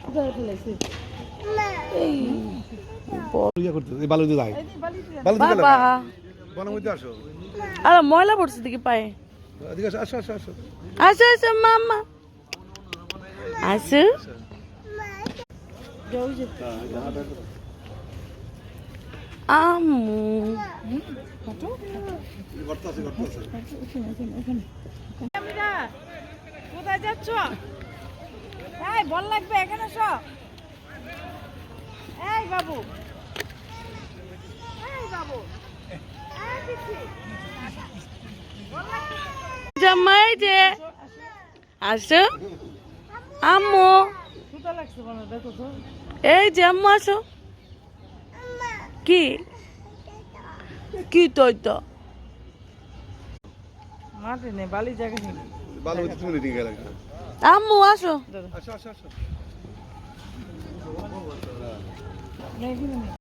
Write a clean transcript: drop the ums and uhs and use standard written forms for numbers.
কোথায় ফেলাইছে এই ইয়া করতে এই বালুতে যায় বালুতে বাবা বনের মধ্যে আসো আরে ময়লা পড়ছে দেখি পায়ে এদিকে আসো আসো আসো আসো আসো আসো মাম্মা আসো আম্মু গর্ত আছে কোথায় যাচ্ছ এই বল লাগবে এখানে এসো এই বাবু জামাই যে আসো আম্মু এই যে আম্মু আসো কি কি তো মাটি নেই বালি জায়গা নেই বালুতে তুমি নিয়ে গেলে আম্মু আসো আসো আসো আসো